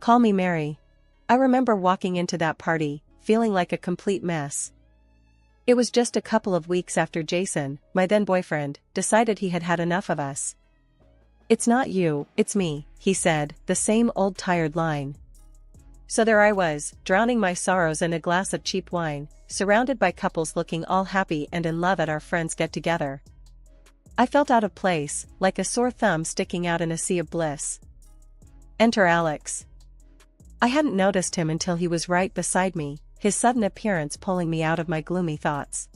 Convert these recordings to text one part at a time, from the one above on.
Call me Mary. I remember walking into that party, feeling like a complete mess. It was just a couple of weeks after Jason, my then boyfriend, decided he had had enough of us. "It's not you, it's me," he said, the same old tired line. So there I was, drowning my sorrows in a glass of cheap wine, surrounded by couples looking all happy and in love at our friends' get-together. I felt out of place, like a sore thumb sticking out in a sea of bliss. Enter Alex. I hadn't noticed him until he was right beside me, his sudden appearance pulling me out of my gloomy thoughts.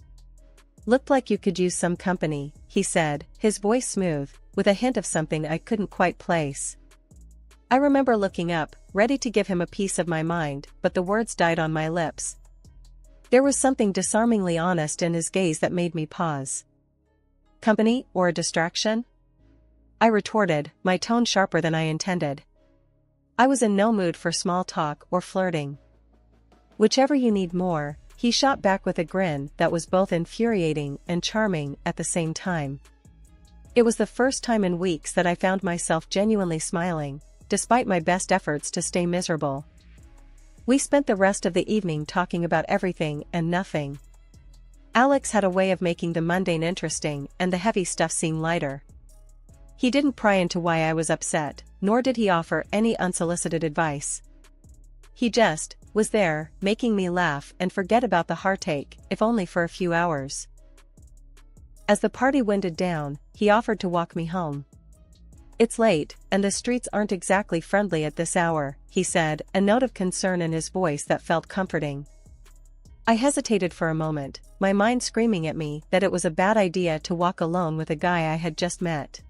"Looked like you could use some company," he said, his voice smooth, with a hint of something I couldn't quite place. I remember looking up, ready to give him a piece of my mind, but the words died on my lips. There was something disarmingly honest in his gaze that made me pause. "Company, or a distraction?" I retorted, my tone sharper than I intended. I was in no mood for small talk or flirting. "Whichever you need more," he shot back with a grin that was both infuriating and charming at the same time. It was the first time in weeks that I found myself genuinely smiling, despite my best efforts to stay miserable. We spent the rest of the evening talking about everything and nothing. Alex had a way of making the mundane interesting and the heavy stuff seem lighter. He didn't pry into why I was upset, nor did he offer any unsolicited advice. He just was there, making me laugh and forget about the heartache, if only for a few hours. As the party winded down, he offered to walk me home. "It's late, and the streets aren't exactly friendly at this hour," he said, a note of concern in his voice that felt comforting. I hesitated for a moment, my mind screaming at me that it was a bad idea to walk alone with a guy I had just met.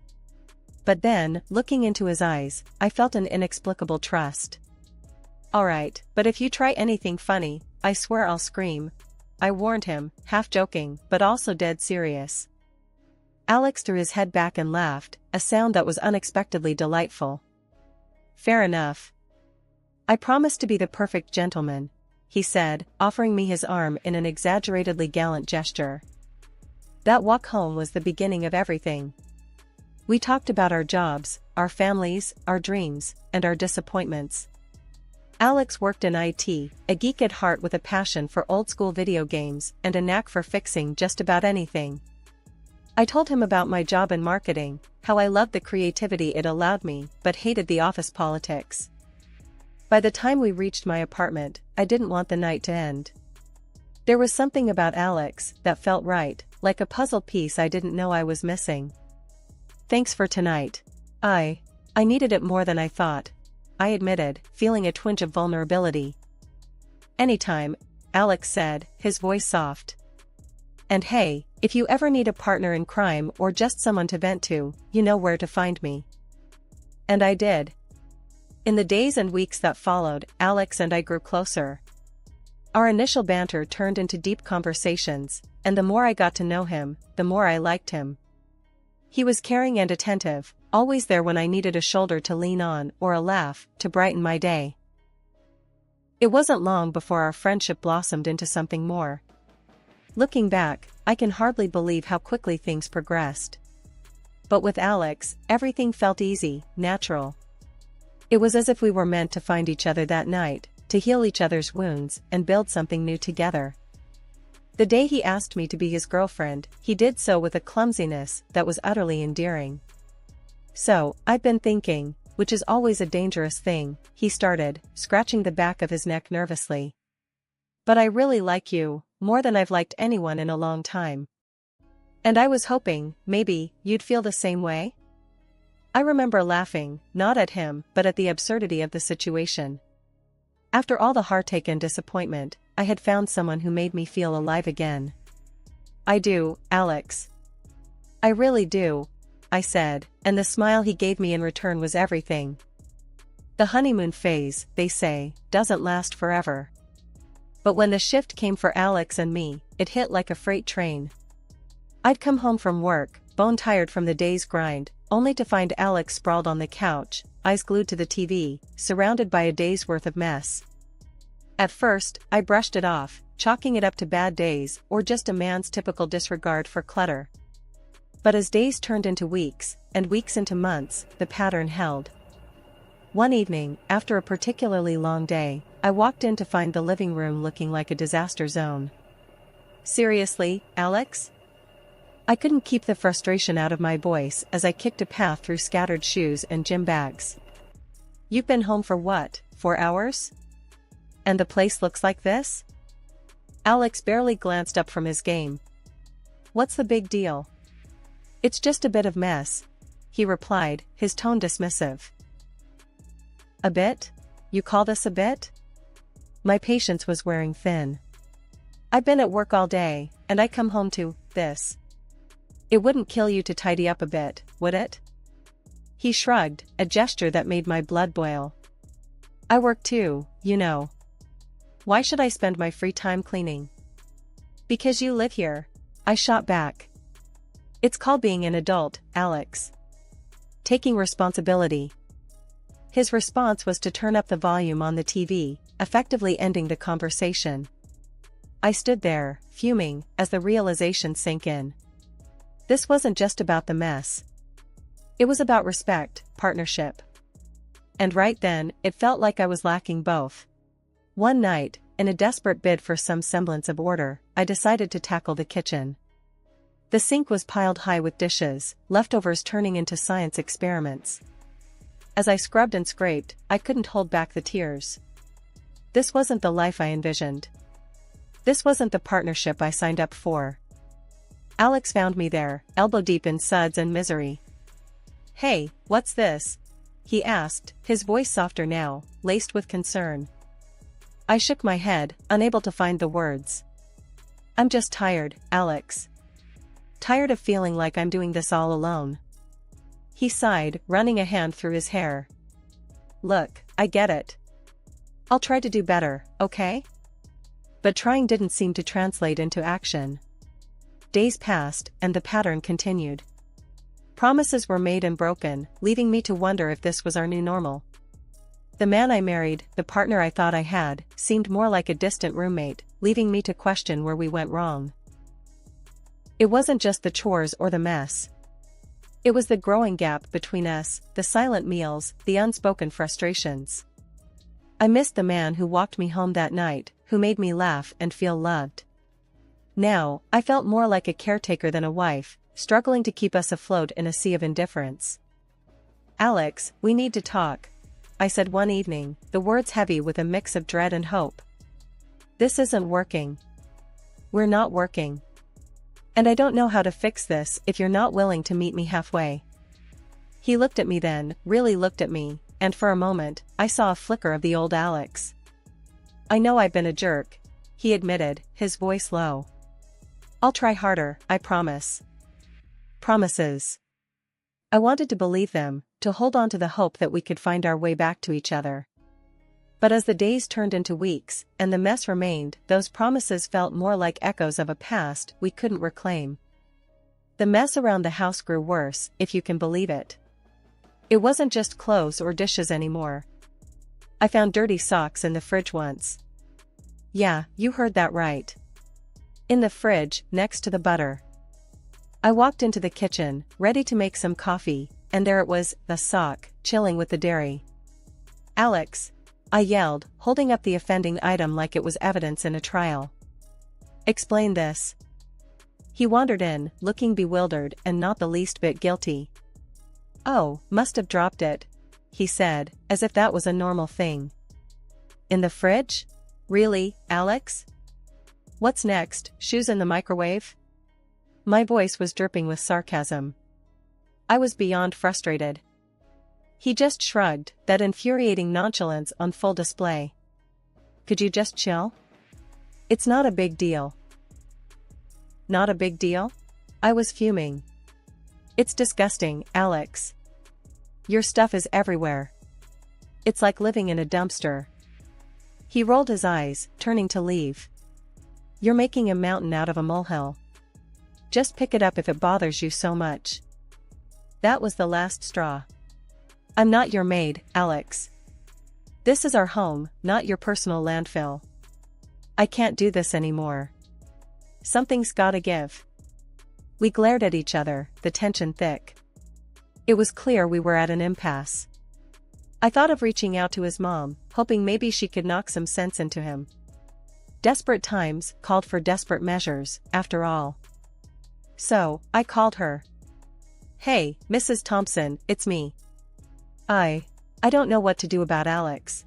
But then, looking into his eyes, I felt an inexplicable trust. "All right, but if you try anything funny, I swear I'll scream," I warned him, half joking, but also dead serious. Alex threw his head back and laughed, a sound that was unexpectedly delightful. "Fair enough. I promise to be the perfect gentleman," he said, offering me his arm in an exaggeratedly gallant gesture. That walk home was the beginning of everything. We talked about our jobs, our families, our dreams, and our disappointments. Alex worked in IT, a geek at heart with a passion for old-school video games and a knack for fixing just about anything. I told him about my job in marketing, how I loved the creativity it allowed me, but hated the office politics. By the time we reached my apartment, I didn't want the night to end. There was something about Alex that felt right, like a puzzle piece I didn't know I was missing. "Thanks for tonight. I needed it more than I thought," I admitted, feeling a twinge of vulnerability. "Anytime," Alex said, his voice soft. "And hey, if you ever need a partner in crime or just someone to vent to, you know where to find me." And I did. In the days and weeks that followed, Alex and I grew closer. Our initial banter turned into deep conversations, and the more I got to know him, the more I liked him. He was caring and attentive, always there when I needed a shoulder to lean on or a laugh to brighten my day. It wasn't long before our friendship blossomed into something more. Looking back, I can hardly believe how quickly things progressed. But with Alex, everything felt easy, natural. It was as if we were meant to find each other that night, to heal each other's wounds and build something new together. The day he asked me to be his girlfriend, he did so with a clumsiness that was utterly endearing. "So, I've been thinking," which is always a dangerous thing, he started, scratching the back of his neck nervously. "But I really like you, more than I've liked anyone in a long time. And I was hoping, maybe, you'd feel the same way?" I remember laughing, not at him, but at the absurdity of the situation. After all the heartache and disappointment, I had found someone who made me feel alive again. "I do, Alex. I really do," I said, and the smile he gave me in return was everything. The honeymoon phase, they say, doesn't last forever. But when the shift came for Alex and me, it hit like a freight train. I'd come home from work, bone-tired from the day's grind, only to find Alex sprawled on the couch, eyes glued to the TV, surrounded by a day's worth of mess. At first, I brushed it off, chalking it up to bad days or just a man's typical disregard for clutter. But as days turned into weeks, and weeks into months, the pattern held. One evening, after a particularly long day, I walked in to find the living room looking like a disaster zone. Seriously, Alex? I couldn't keep the frustration out of my voice as I kicked a path through scattered shoes and gym bags. You've been home for what, 4 hours? And the place looks like this? Alex barely glanced up from his game. What's the big deal? It's just a bit of mess, he replied, his tone dismissive. A bit? You call this a bit? My patience was wearing thin. I've been at work all day, and I come home to this. It wouldn't kill you to tidy up a bit, would it? He shrugged, a gesture that made my blood boil. I work too, you know. Why should I spend my free time cleaning? Because you live here, I shot back. It's called being an adult, Alex. Taking responsibility. His response was to turn up the volume on the TV, effectively ending the conversation. I stood there, fuming, as the realization sank in. This wasn't just about the mess. It was about respect, partnership. And right then, it felt like I was lacking both. One night, in a desperate bid for some semblance of order, I decided to tackle the kitchen. The sink was piled high with dishes, leftovers turning into science experiments. As I scrubbed and scraped, I couldn't hold back the tears. This wasn't the life I envisioned. This wasn't the partnership I signed up for. Alex found me there, elbow deep in suds and misery. Hey, what's this? He asked, his voice softer now, laced with concern. I shook my head, unable to find the words. I'm just tired, Alex. Tired of feeling like I'm doing this all alone. He sighed, running a hand through his hair. Look, I get it. I'll try to do better, okay? But trying didn't seem to translate into action. Days passed, and the pattern continued. Promises were made and broken, leaving me to wonder if this was our new normal. The man I married, the partner I thought I had, seemed more like a distant roommate, leaving me to question where we went wrong. It wasn't just the chores or the mess. It was the growing gap between us, the silent meals, the unspoken frustrations. I missed the man who walked me home that night, who made me laugh and feel loved. Now, I felt more like a caretaker than a wife, struggling to keep us afloat in a sea of indifference. Alex, we need to talk, I said one evening, the words heavy with a mix of dread and hope. This isn't working. We're not working. And I don't know how to fix this if you're not willing to meet me halfway. He looked at me then, really looked at me, and for a moment, I saw a flicker of the old Alex. I know I've been a jerk, he admitted, his voice low. I'll try harder, I promise. Promises. I wanted to believe them, to hold on to the hope that we could find our way back to each other. But as the days turned into weeks, and the mess remained, those promises felt more like echoes of a past we couldn't reclaim. The mess around the house grew worse, if you can believe it. It wasn't just clothes or dishes anymore. I found dirty socks in the fridge once. Yeah, you heard that right. In the fridge, next to the butter. I walked into the kitchen, ready to make some coffee, and there it was, the sock, chilling with the dairy. Alex, I yelled, holding up the offending item like it was evidence in a trial. Explain this. He wandered in, looking bewildered and not the least bit guilty. Oh, must have dropped it, he said, as if that was a normal thing. In the fridge? Really, Alex? What's next, shoes in the microwave? My voice was dripping with sarcasm. I was beyond frustrated. He just shrugged, that infuriating nonchalance on full display. Could you just chill? It's not a big deal. Not a big deal? I was fuming. It's disgusting, Alex. Your stuff is everywhere. It's like living in a dumpster. He rolled his eyes, turning to leave. You're making a mountain out of a molehill. Just pick it up if it bothers you so much. That was the last straw. I'm not your maid, Alex. This is our home, not your personal landfill. I can't do this anymore. Something's gotta give. We glared at each other, the tension thick. It was clear we were at an impasse. I thought of reaching out to his mom, hoping maybe she could knock some sense into him. Desperate times called for desperate measures, after all. So, I called her. "Hey, Mrs. Thompson, it's me. I don't know what to do about Alex.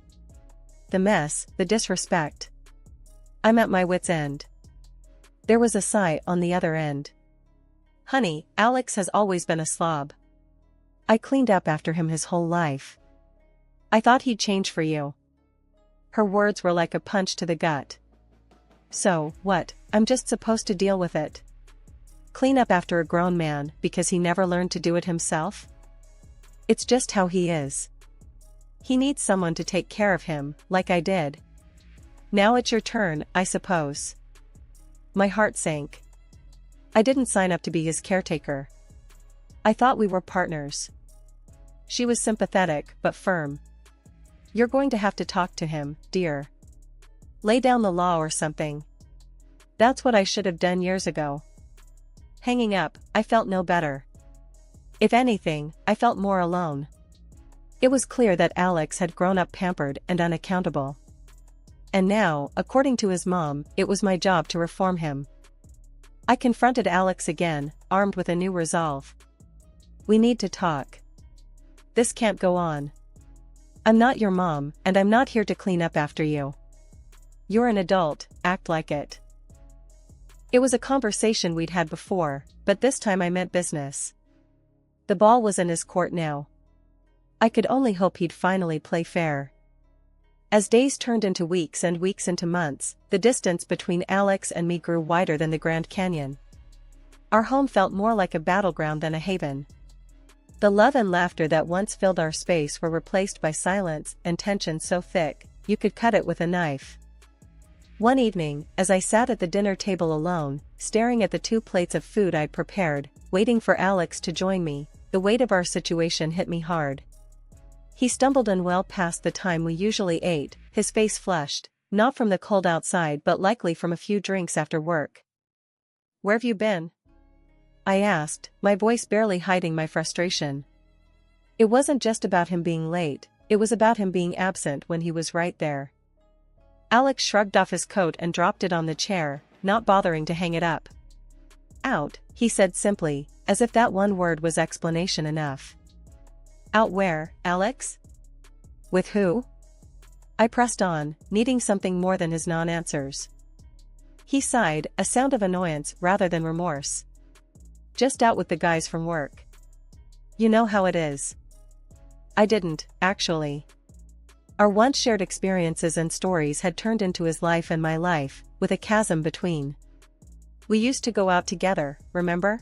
The mess, the disrespect. I'm at my wit's end." There was a sigh on the other end. "Honey, Alex has always been a slob. I cleaned up after him his whole life. I thought he'd change for you." Her words were like a punch to the gut. "So, what, I'm just supposed to deal with it? Clean up after a grown man because he never learned to do it himself? It's just how he is. He needs someone to take care of him, like I did. Now it's your turn, I suppose." My heart sank. I didn't sign up to be his caretaker. I thought we were partners. She was sympathetic but firm. "You're going to have to talk to him, dear. Lay down the law or something." That's what I should have done years ago. Hanging up, I felt no better. If anything, I felt more alone. It was clear that Alex had grown up pampered and unaccountable. And now, according to his mom, it was my job to reform him. I confronted Alex again, armed with a new resolve. "We need to talk. This can't go on. I'm not your mom, and I'm not here to clean up after you. You're an adult, act like it." It was a conversation we'd had before, but this time I meant business. The ball was in his court now. I could only hope he'd finally play fair. As days turned into weeks and weeks into months, the distance between Alex and me grew wider than the Grand Canyon. Our home felt more like a battleground than a haven. The love and laughter that once filled our space were replaced by silence and tension so thick, you could cut it with a knife. One evening, as I sat at the dinner table alone, staring at the 2 plates of food I'd prepared, waiting for Alex to join me, the weight of our situation hit me hard. He stumbled in well past the time we usually ate, his face flushed, not from the cold outside but likely from a few drinks after work. "Where've you been?" I asked, my voice barely hiding my frustration. It wasn't just about him being late, it was about him being absent when he was right there. Alex shrugged off his coat and dropped it on the chair, not bothering to hang it up. "Out," he said simply, as if that one word was explanation enough. "Out where, Alex? With who?" I pressed on, needing something more than his non-answers. He sighed, a sound of annoyance rather than remorse. "Just out with the guys from work. You know how it is." I didn't, actually. Our once shared experiences and stories had turned into his life and my life, with a chasm between. We used to go out together, remember?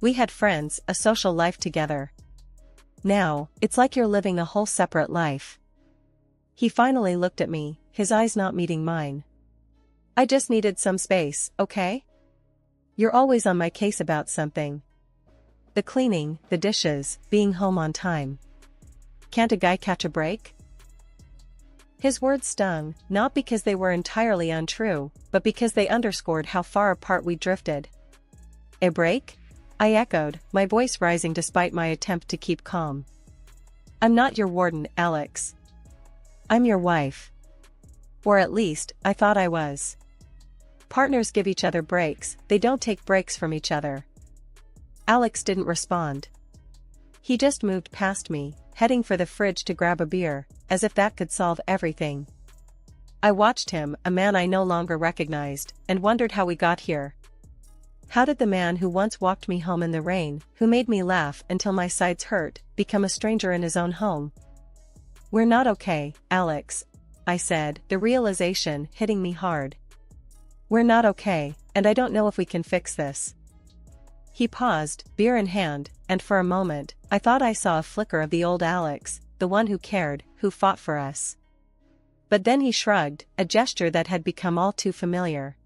We had friends, a social life together. Now, it's like you're living a whole separate life. He finally looked at me, his eyes not meeting mine. "I just needed some space, okay? You're always on my case about something. The cleaning, the dishes, being home on time. Can't a guy catch a break?" His words stung, not because they were entirely untrue, but because they underscored how far apart we drifted. "A break?" I echoed, my voice rising despite my attempt to keep calm. "I'm not your warden, Alex. I'm your wife. Or at least, I thought I was. Partners give each other breaks, they don't take breaks from each other." Alex didn't respond. He just moved past me, heading for the fridge to grab a beer, as if that could solve everything. I watched him, a man I no longer recognized, and wondered how we got here. How did the man who once walked me home in the rain, who made me laugh until my sides hurt, become a stranger in his own home? "We're not okay, Alex," I said, the realization hitting me hard. "We're not okay, and I don't know if we can fix this." He paused, beer in hand, and for a moment, I thought I saw a flicker of the old Alex, the one who cared, who fought for us. But then he shrugged, a gesture that had become all too familiar.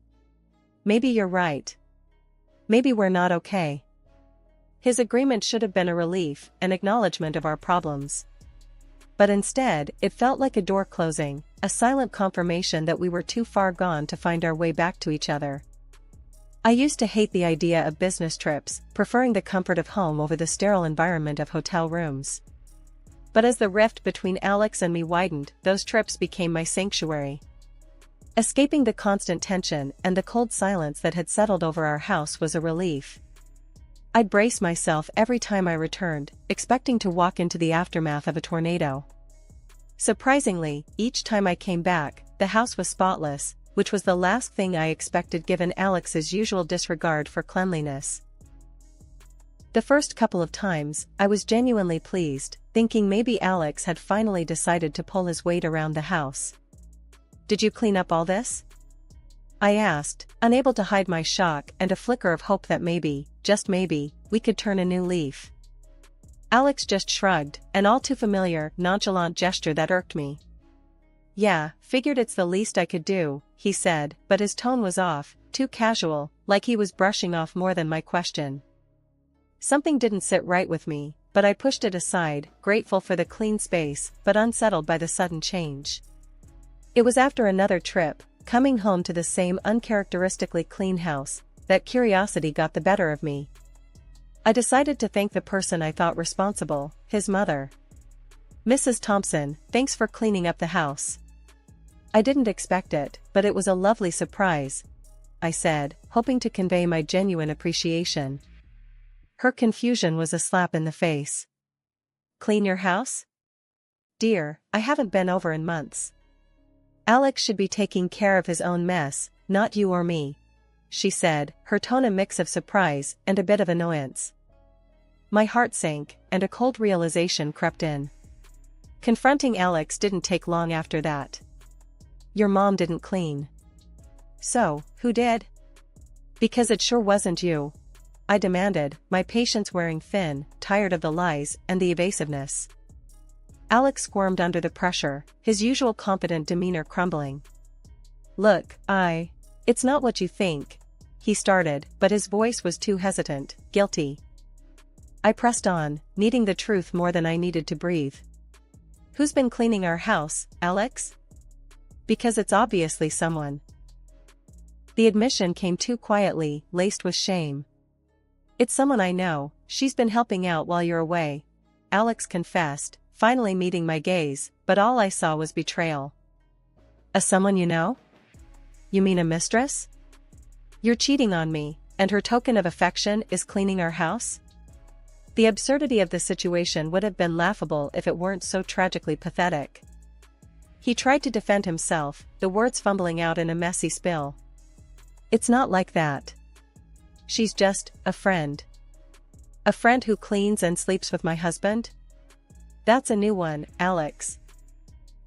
"Maybe you're right. Maybe we're not okay." His agreement should have been a relief, an acknowledgement of our problems. But instead, it felt like a door closing, a silent confirmation that we were too far gone to find our way back to each other. I used to hate the idea of business trips, preferring the comfort of home over the sterile environment of hotel rooms. But as the rift between Alex and me widened, those trips became my sanctuary. Escaping the constant tension and the cold silence that had settled over our house was a relief. I'd brace myself every time I returned, expecting to walk into the aftermath of a tornado. Surprisingly, each time I came back, the house was spotless, which was the last thing I expected given Alex's usual disregard for cleanliness. The first couple of times, I was genuinely pleased, thinking maybe Alex had finally decided to pull his weight around the house. "Did you clean up all this?" I asked, unable to hide my shock and a flicker of hope that maybe, just maybe, we could turn a new leaf. Alex just shrugged, an all too familiar, nonchalant gesture that irked me. "Yeah, figured it's the least I could do," he said, but his tone was off, too casual, like he was brushing off more than my question. Something didn't sit right with me, but I pushed it aside, grateful for the clean space, but unsettled by the sudden change. It was after another trip, coming home to the same uncharacteristically clean house, that curiosity got the better of me. I decided to thank the person I thought responsible, his mother. "Mrs. Thompson, thanks for cleaning up the house." "I didn't expect it, but it was a lovely surprise," I said, hoping to convey my genuine appreciation. Her confusion was a slap in the face. "Clean your house? Dear, I haven't been over in months. Alex should be taking care of his own mess, not you or me," she said, her tone a mix of surprise and a bit of annoyance. My heart sank, and a cold realization crept in. Confronting Alex didn't take long after that. "Your mom didn't clean." "So, who did?" "Because it sure wasn't you," I demanded, my patience wearing thin, tired of the lies and the evasiveness. Alex squirmed under the pressure, his usual confident demeanor crumbling. "Look, it's not what you think," he started, but his voice was too hesitant, guilty. I pressed on, needing the truth more than I needed to breathe. "Who's been cleaning our house, Alex?" "Because it's obviously someone." The admission came too quietly, laced with shame. "It's someone I know, she's been helping out while you're away," Alex confessed, finally meeting my gaze, but all I saw was betrayal. "A someone you know? You mean a mistress? You're cheating on me, and her token of affection is cleaning our house?" The absurdity of the situation would have been laughable if it weren't so tragically pathetic. He tried to defend himself, the words fumbling out in a messy spill. "It's not like that. She's just a friend." "A friend who cleans and sleeps with my husband? That's a new one, Alex."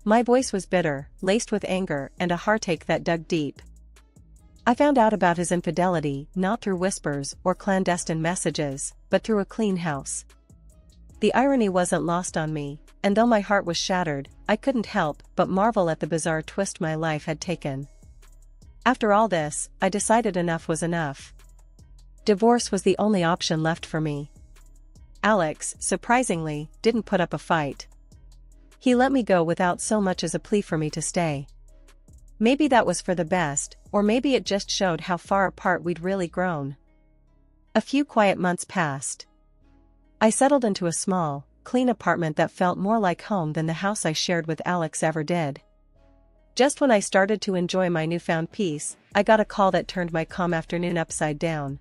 My voice was bitter, laced with anger and a heartache that dug deep. "I found out about his infidelity not through whispers or clandestine messages, but through a clean house." The irony wasn't lost on me, and though my heart was shattered, I couldn't help but marvel at the bizarre twist my life had taken. After all this, I decided enough was enough. Divorce was the only option left for me. Alex, surprisingly, didn't put up a fight. He let me go without so much as a plea for me to stay. Maybe that was for the best, or maybe it just showed how far apart we'd really grown. A few quiet months passed. I settled into a small, clean apartment that felt more like home than the house I shared with Alex ever did. Just when I started to enjoy my newfound peace, I got a call that turned my calm afternoon upside down.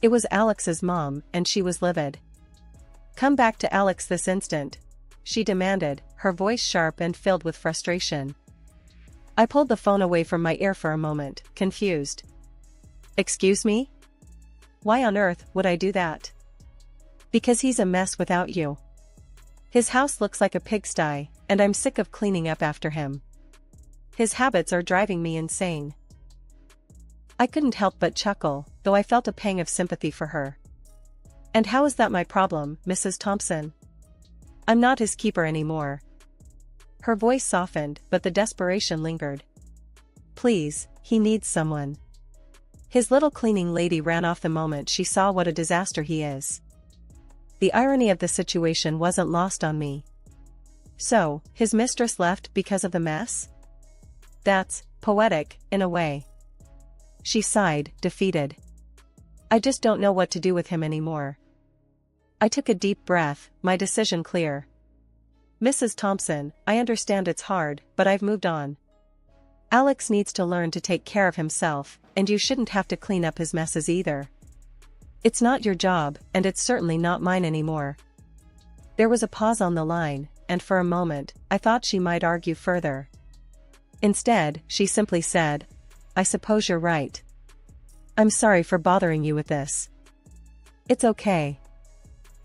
It was Alex's mom, and she was livid. "Come back to Alex this instant," she demanded, her voice sharp and filled with frustration. I pulled the phone away from my ear for a moment, confused. "Excuse me? Why on earth would I do that?" "Because he's a mess without you. His house looks like a pigsty, and I'm sick of cleaning up after him. His habits are driving me insane." I couldn't help but chuckle, though I felt a pang of sympathy for her. "And how is that my problem, Mrs. Thompson? I'm not his keeper anymore." Her voice softened, but the desperation lingered. "Please, he needs someone. His little cleaning lady ran off the moment she saw what a disaster he is." The irony of the situation wasn't lost on me. So, his mistress left because of the mess? That's poetic, in a way. She sighed, defeated. "I just don't know what to do with him anymore." I took a deep breath, my decision clear. "Mrs. Thompson, I understand it's hard, but I've moved on. Alex needs to learn to take care of himself, and you shouldn't have to clean up his messes either. It's not your job, and it's certainly not mine anymore." There was a pause on the line, and for a moment, I thought she might argue further. Instead, she simply said, "I suppose you're right. I'm sorry for bothering you with this." "It's okay.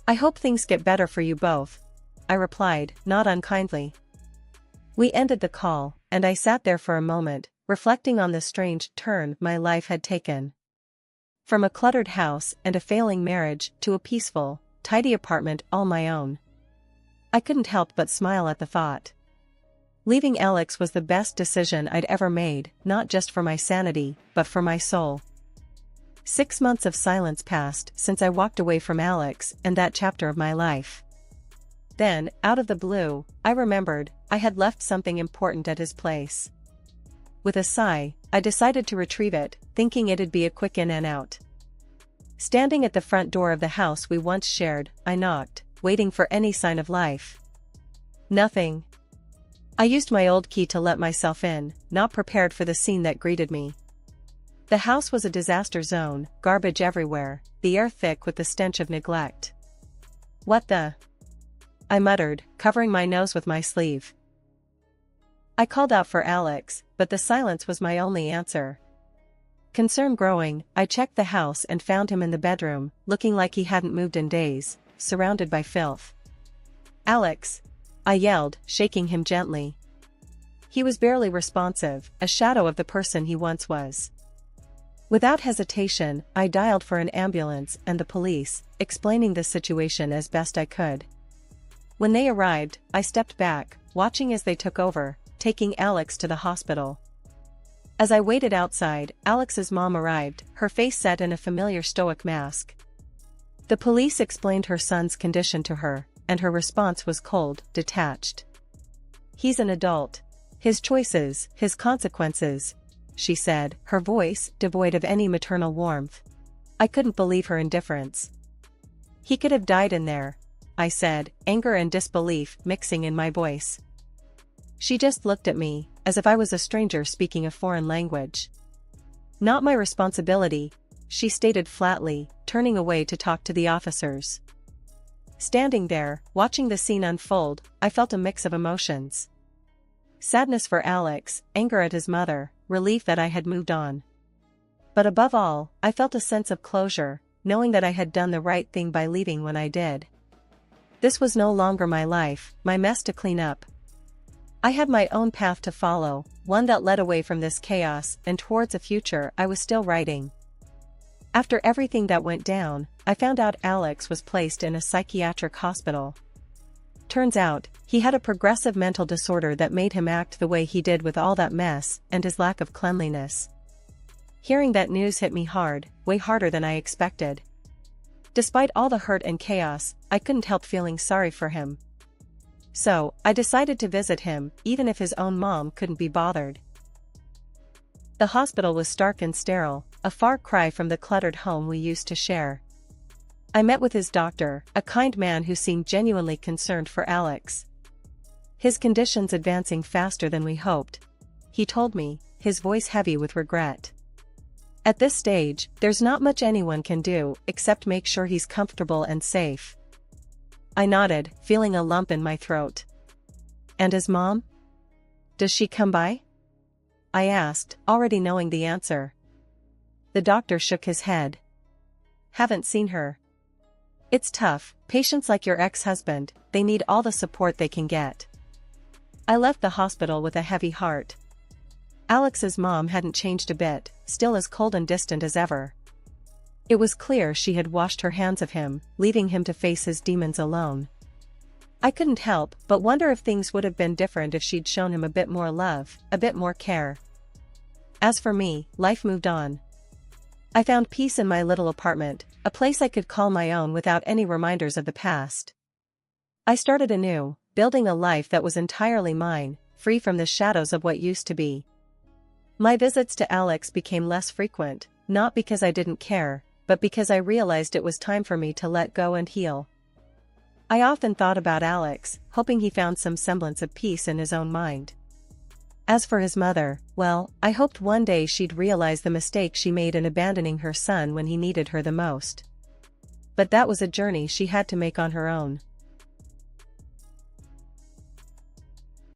I hope things get better for you both," I replied, not unkindly. We ended the call, and I sat there for a moment, reflecting on the strange turn my life had taken. From a cluttered house and a failing marriage to a peaceful, tidy apartment all my own. I couldn't help but smile at the thought. Leaving Alex was the best decision I'd ever made, not just for my sanity, but for my soul. 6 months of silence passed since I walked away from Alex and that chapter of my life. Then, out of the blue, I remembered I had left something important at his place. With a sigh, I decided to retrieve it, thinking it'd be a quick in and out. Standing at the front door of the house we once shared, I knocked, waiting for any sign of life. Nothing. I used my old key to let myself in, not prepared for the scene that greeted me. The house was a disaster zone, garbage everywhere, the air thick with the stench of neglect. "What the?" I muttered, covering my nose with my sleeve. I called out for Alex, but the silence was my only answer. Concern growing, I checked the house and found him in the bedroom, looking like he hadn't moved in days, surrounded by filth. "Alex!" I yelled, shaking him gently. He was barely responsive, a shadow of the person he once was. Without hesitation, I dialed for an ambulance and the police, explaining the situation as best I could. When they arrived, I stepped back, watching as they took over, taking Alex to the hospital. As I waited outside, Alex's mom arrived, her face set in a familiar stoic mask. The police explained her son's condition to her, and her response was cold, detached. "He's an adult. His choices, his consequences," she said, her voice devoid of any maternal warmth. I couldn't believe her indifference. "He could have died in there," I said, anger and disbelief mixing in my voice. She just looked at me, as if I was a stranger speaking a foreign language. "Not my responsibility," she stated flatly, turning away to talk to the officers. Standing there, watching the scene unfold, I felt a mix of emotions. Sadness for Alex, anger at his mother, relief that I had moved on. But above all, I felt a sense of closure, knowing that I had done the right thing by leaving when I did. This was no longer my life, my mess to clean up. I had my own path to follow, one that led away from this chaos and towards a future I was still writing. After everything that went down, I found out Alex was placed in a psychiatric hospital. Turns out, he had a progressive mental disorder that made him act the way he did with all that mess and his lack of cleanliness. Hearing that news hit me hard, way harder than I expected. Despite all the hurt and chaos, I couldn't help feeling sorry for him. So, I decided to visit him, even if his own mom couldn't be bothered. The hospital was stark and sterile, a far cry from the cluttered home we used to share. I met with his doctor, a kind man who seemed genuinely concerned for Alex. "His condition's advancing faster than we hoped," he told me, his voice heavy with regret. "At this stage, there's not much anyone can do except make sure he's comfortable and safe." I nodded, feeling a lump in my throat. "And his mom? Does she come by?" I asked, already knowing the answer. The doctor shook his head. "Haven't seen her. It's tough, patients like your ex-husband, they need all the support they can get." I left the hospital with a heavy heart. Alex's mom hadn't changed a bit, still as cold and distant as ever. It was clear she had washed her hands of him, leaving him to face his demons alone. I couldn't help but wonder if things would have been different if she'd shown him a bit more love, a bit more care. As for me, life moved on. I found peace in my little apartment, a place I could call my own without any reminders of the past. I started anew, building a life that was entirely mine, free from the shadows of what used to be. My visits to Alex became less frequent, not because I didn't care, but because I realized it was time for me to let go and heal. I often thought about Alex, hoping he found some semblance of peace in his own mind. As for his mother, well, I hoped one day she'd realize the mistake she made in abandoning her son when he needed her the most. But that was a journey she had to make on her own.